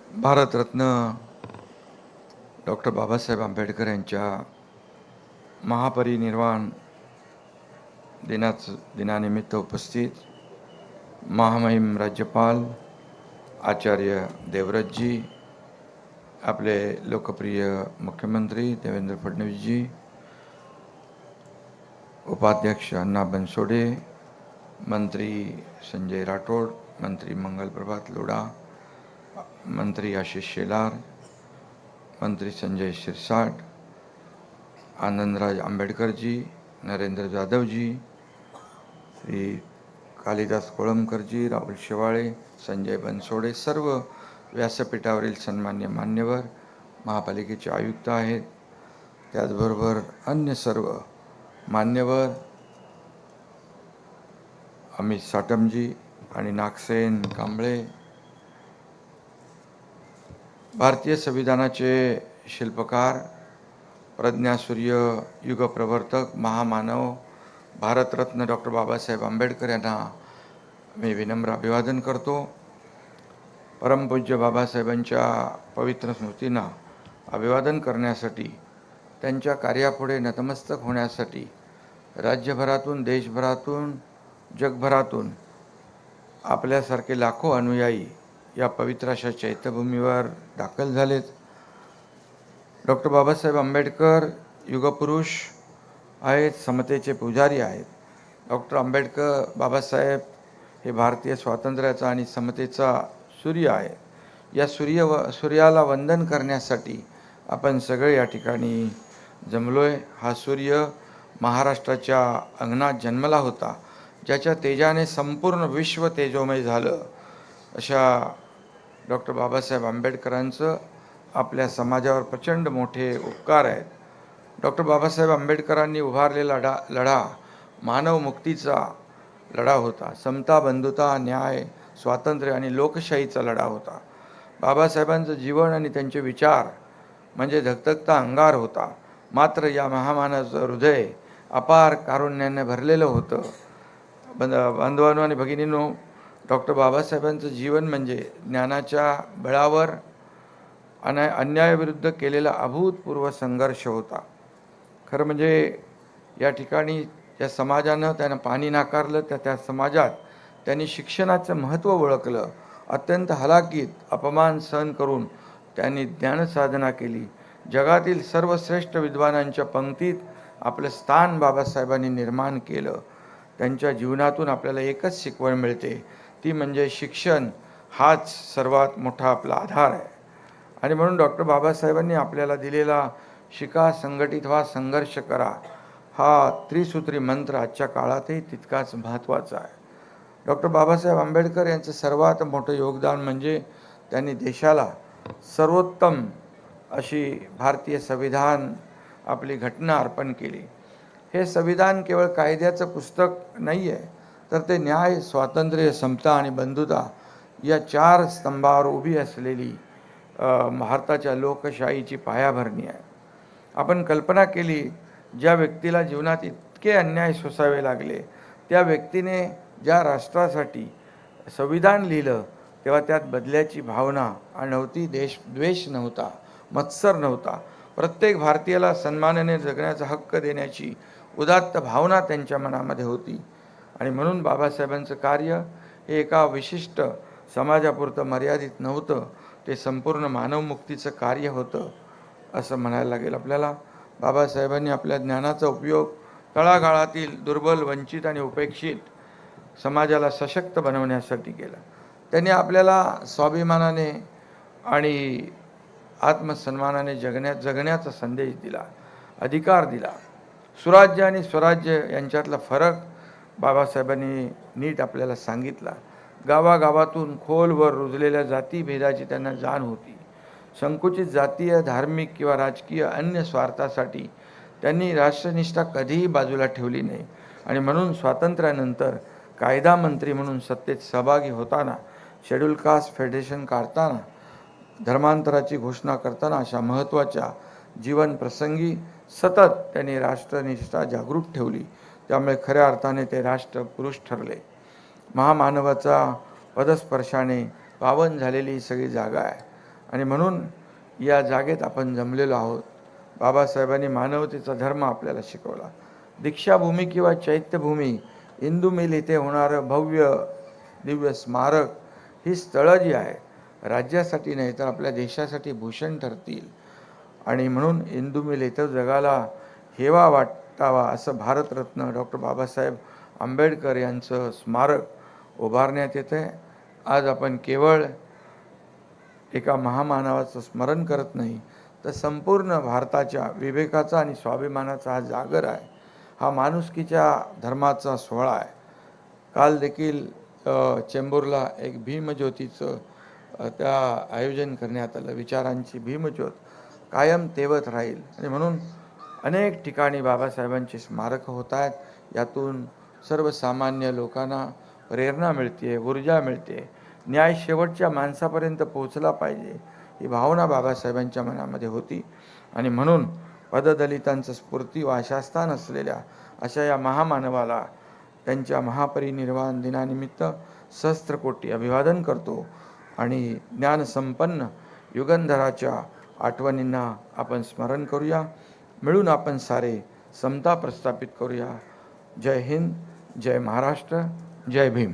Bharat Ratna doctor Babasaheb Ambedkar यांच्या महापरिनिर्वाण दिनानिमित्त उपस्थित महामहिम राज्यपाल आचार्य देवव्रतजी, आपले लोकप्रिय मुख्यमंत्री देवेंद्र फडणवीसजी, उपाध्यक्ष अण्णा बनसोडे, मंत्री संजय राठोड, मंत्री मंगल प्रभात लोढा, मंत्री आशिष शेलार, मंत्री संजय शिरसाट, आनंदराज आंबेडकर जी, नरेंद्र जाधव जी, श्री कालिदास कोळंबकर जी, राहुल शेवाळे, संजय बनसोडे, सर्व व्यासपीठावरील सन्मान्य मान्यवर, महापालिकेचे आयुक्त आहेत, त्याचबरोबर अन्य सर्व मान्यवर, अमित साटमजी आणि नागसेन कांबळे, भारतीय संविधानाचे शिल्पकार, प्रज्ञासूर्य, युगप्रवर्तक, महामानव, भारतरत्न डॉक्टर बाबासाहेब आंबेडकर यांना मी विनम्र अभिवादन करतो. परमपूज्य बाबासाहेबांच्या पवित्र स्मृतींना अभिवादन करण्यासाठी, त्यांच्या कार्यापुढे नतमस्तक होण्यासाठी राज्यभरातून, देशभरातून, जगभरातून आपल्यासारखे लाखो अनुयायी या पवित्र अशा चैत्यभूमीवर दाखल झालेत. डॉक्टर बाबासाहेब आंबेडकर युगपुरुष आहेत, समतेचे पुजारी आहेत. डॉक्टर आंबेडकर बाबासाहेब हे भारतीय स्वातंत्र्याचा आणि समतेचा सूर्य आहे. या सूर्याला वंदन करण्यासाठी आपण सगळे या ठिकाणी जमलोय. हा सूर्य महाराष्ट्राच्या अंगणात जन्मला होता, ज्याच्या तेजाने संपूर्ण विश्व तेजोमय झालं. अशा डॉक्टर बाबासाहेब आंबेडकरांचं आपल्या समाजावर प्रचंड मोठे उपकार आहेत. डॉक्टर बाबासाहेब आंबेडकरांनी उभारलेला लढा मानव मुक्तीचा लढा होता. समता, बंधुता, न्याय, स्वातंत्र्य आणि लोकशाहीचा लढा होता. बाबासाहेबांचं जीवन आणि त्यांचे विचार म्हणजे धगधगता अंगार होता. मात्र या महामानवाचं हृदय अपार कारुण्याने भरलेलं होतं. बांधवांनो आणि भगिनींनो, डॉक्टर बाबासाहेबांचं जीवन म्हणजे ज्ञानाच्या बळावर अन्यायाविरुद्ध केलेला अभूतपूर्व संघर्ष होता. खरं म्हणजे या ठिकाणी ज्या समाजानं त्यांना पाणी नाकारलं, त्या समाजात त्यांनी शिक्षणाचं महत्त्व ओळखलं. अत्यंत हलाखीत अपमान सहन करून त्यांनी ज्ञानसाधना केली. जगातील सर्वश्रेष्ठ विद्वानांच्या पंक्तीत आपलं स्थान बाबासाहेबांनी निर्माण केलं. त्यांच्या जीवनातून आपल्याला एकच शिकवण मिळते, ती म्हणजे शिक्षण हाच सर्वात मोठा आपला आधार आहे. आणि म्हणून डॉक्टर बाबासाहेबांनी आपल्याला दिलेला शिका, संघटित व्हा, संघर्ष करा हा त्रिसूत्री मंत्र आजच्या काळातही तितकाच महत्त्वाचा आहे. डॉक्टर बाबासाहेब आंबेडकर यांचं सर्वात मोठं योगदान म्हणजे त्यांनी देशाला सर्वोत्तम अशी भारतीय संविधान, आपली घटना अर्पण केली. हे संविधान केवळ कायद्याचं पुस्तक नाही आहे, तर ते न्याय, स्वातंत्र्य, समता आणि बंधुता या 4 स्तंभावर उभी असलेली भारताच्या लोकशाहीची पायाभरणी आहे. आपण कल्पना केली, ज्या व्यक्तीला जीवनात इतके अन्याय सोसावे लागले, त्या व्यक्तीने ज्या राष्ट्रासाठी संविधान लिहिलं, तेव्हा त्यात बदल्याची भावना नव्हती, देशद्वेष नव्हता, मत्सर नव्हता. प्रत्येक भारतीयाला सन्मानाने जगण्याचा हक्क देण्याची उदात्त भावना त्यांच्या मनामध्ये होती. आणि म्हणून बाबासाहेबांचं कार्य हे एका विशिष्ट समाजापुरतं मर्यादित नव्हतं, ते संपूर्ण मानवमुक्तीचं कार्य होतं असं म्हणायला लागेल आपल्याला. बाबासाहेबांनी आपल्या ज्ञानाचा उपयोग तळागाळातील दुर्बल, वंचित आणि उपेक्षित समाजाला सशक्त बनवण्यासाठी केला. त्यांनी आपल्याला स्वाभिमानाने आणि आत्मसन्मानाने जगण्याचा संदेश दिला, अधिकार दिला. सुराज्य आणि स्वराज्य यांच्यातला फरक बाबासाहेबांनी नीट आपल्याला सांगितला. गावागावातून खोलवर रुजलेल्या जातीभेदाची त्यांना जाण होती. संकुचित जातीय, धार्मिक किंवा राजकीय अन्य स्वार्थासाठी त्यांनी राष्ट्रनिष्ठा कधीही बाजूला ठेवली नाही. आणि म्हणून स्वातंत्र्यानंतर कायदा मंत्री म्हणून सत्तेत सहभागी होताना, शेड्यूल कास्ट फेडरेशन काढताना, धर्मांतराची घोषणा करताना अशा महत्त्वाच्या जीवनप्रसंगी सतत त्यांनी राष्ट्रनिष्ठा जागृत ठेवली. त्यामुळे खऱ्या अर्थाने ते राष्ट्रपुरुष ठरले. महामानवाचा पदस्पर्शाने पावन झालेली ही सगळी जागा आहे. आणि म्हणून या जागेत आपण जमलेलो आहोत. बाबासाहेबांनी मानवतेचा धर्म आपल्याला शिकवला. दीक्षाभूमी किंवा चैत्यभूमी, इंदू मिल इथे होणारं भव्य दिव्य स्मारक ही स्थळं जी आहे राज्यासाठी नाही तर आपल्या देशासाठी भूषण ठरतील. आणि म्हणून इंदू मिल इथं जगाला हेवा वाटावा असं भारतरत्न डॉक्टर बाबासाहेब आंबेडकर यांचं स्मारक उभारण्यात येतं आहे. आज आपण केवळ एका महामानवाचं स्मरण करत नाही तर संपूर्ण भारताच्या विवेकाचा आणि स्वाभिमानाचा हा जागर आहे. हा माणुसकीच्या धर्माचा सोहळा आहे. काल देखील चेंबूरला एक भीमज्योतीचं त्या आयोजन करण्यात आलं. विचारांची भीमज्योत कायम तेवत राहील. आणि म्हणून अनेक ठिकाणी बाबासाहेबांची स्मारकं होत आहेत. यातून सर्वसामान्य लोकांना प्रेरणा मिळते, ऊर्जा मिळते. न्याय शेवटच्या माणसापर्यंत पोहोचला पाहिजे ही भावना बाबासाहेबांच्या मनामध्ये होती. आणि म्हणून पददलितांचं स्फूर्ती व आशास्थान असलेल्या अशा या महामानवाला त्यांच्या महापरिनिर्वाण दिनानिमित्त सहस्त्रकोटी अभिवादन करतो. आणि ज्ञानसंपन्न युगंधराच्या आठवणींना आपण स्मरण करूया. मिळून आपण सारे समता प्रस्थापित करूया. जय हिंद, जय महाराष्ट्र, जय भीम.